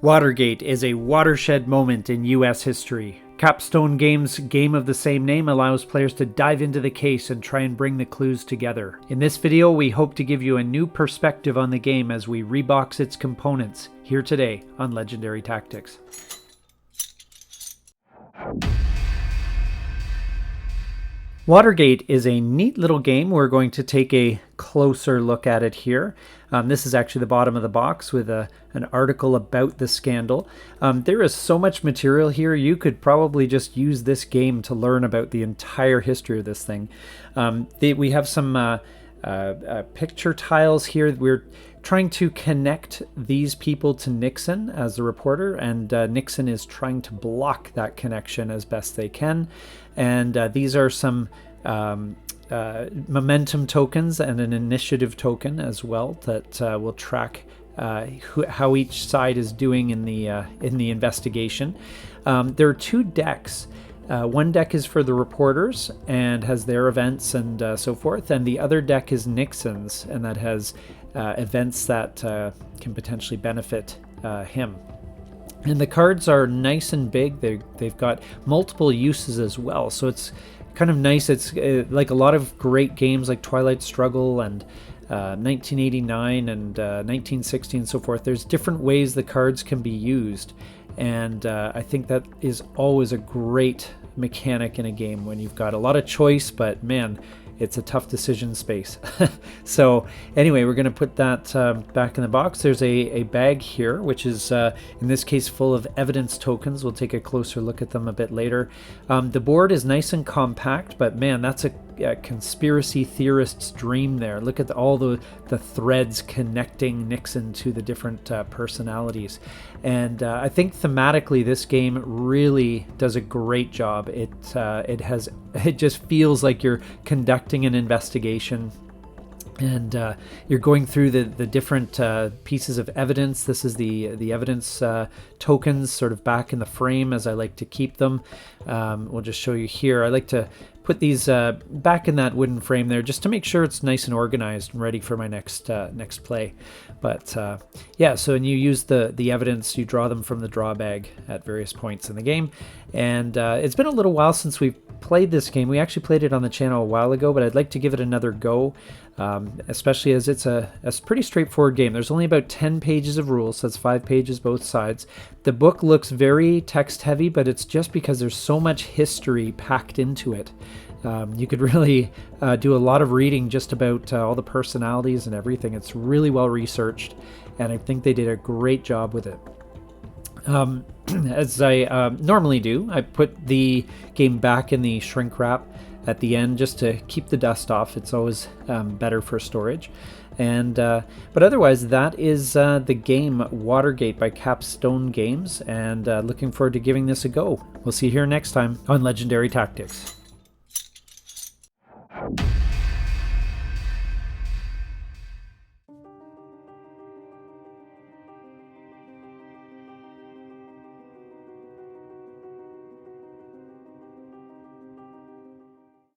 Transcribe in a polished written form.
Watergate is a watershed moment in U.S. history. Capstone Games' game of the same name allows players to dive into the case and try and bring the clues together. In this video, we hope to give you a new perspective on the game as we rebox its components, here today on Legendary Tactics. Watergate is a neat little game. We're going to take a closer look at it here. This is actually the bottom of the box with an article about the scandal. There is so much material here, you could probably just use this game to learn about the entire history of this thing. We have some picture tiles here. We're trying to connect these people to Nixon as the reporter, and Nixon is trying to block that connection as best they can. And these are some momentum tokens and an initiative token as well that will track how each side is doing in the investigation. There are two decks. One deck is for the reporters and has their events and so forth, and the other deck is Nixon's, and that has events that can potentially benefit him. And the cards are nice and big. They've got multiple uses as well, so it's kind of nice. It's like a lot of great games like Twilight Struggle and 1989 and 1960 and so forth. There's different ways the cards can be used, and I think that is always a great mechanic in a game when you've got a lot of choice, but man, it's a tough decision space. So anyway, we're going to put that back in the box. There's a bag here, which is in this case full of evidence tokens. We'll take a closer look at them a bit later. The board is nice and compact, but man, that's a conspiracy theorist's dream there. Look at all the threads connecting Nixon to the different personalities. And I think thematically this game really does a great job. It just feels like you're conducting an investigation, and you're going through the different pieces of evidence. This is the evidence tokens sort of back in the frame as I like to keep them. We'll just show you here. I like to put these back in that wooden frame there just to make sure it's nice and organized and ready for my next play. But yeah, so when you use the evidence, you draw them from the draw bag at various points in the game. And it's been a little while since we've played this game. We actually played it on the channel a while ago, but I'd like to give it another go, especially as it's a pretty straightforward game. There's only about 10 pages of rules, so that's 5 pages both sides. The book looks very text heavy, but it's just because there's so much history packed into it. You could really do a lot of reading just about all the personalities and everything. It's really well researched, and I think they did a great job with it. As I normally do, I put the game back in the shrink wrap at the end just to keep the dust off. It's always better for storage. And but otherwise, that is the game Watergate by Capstone Games, and looking forward to giving this a go. We'll see you here next time on Legendary Tactics.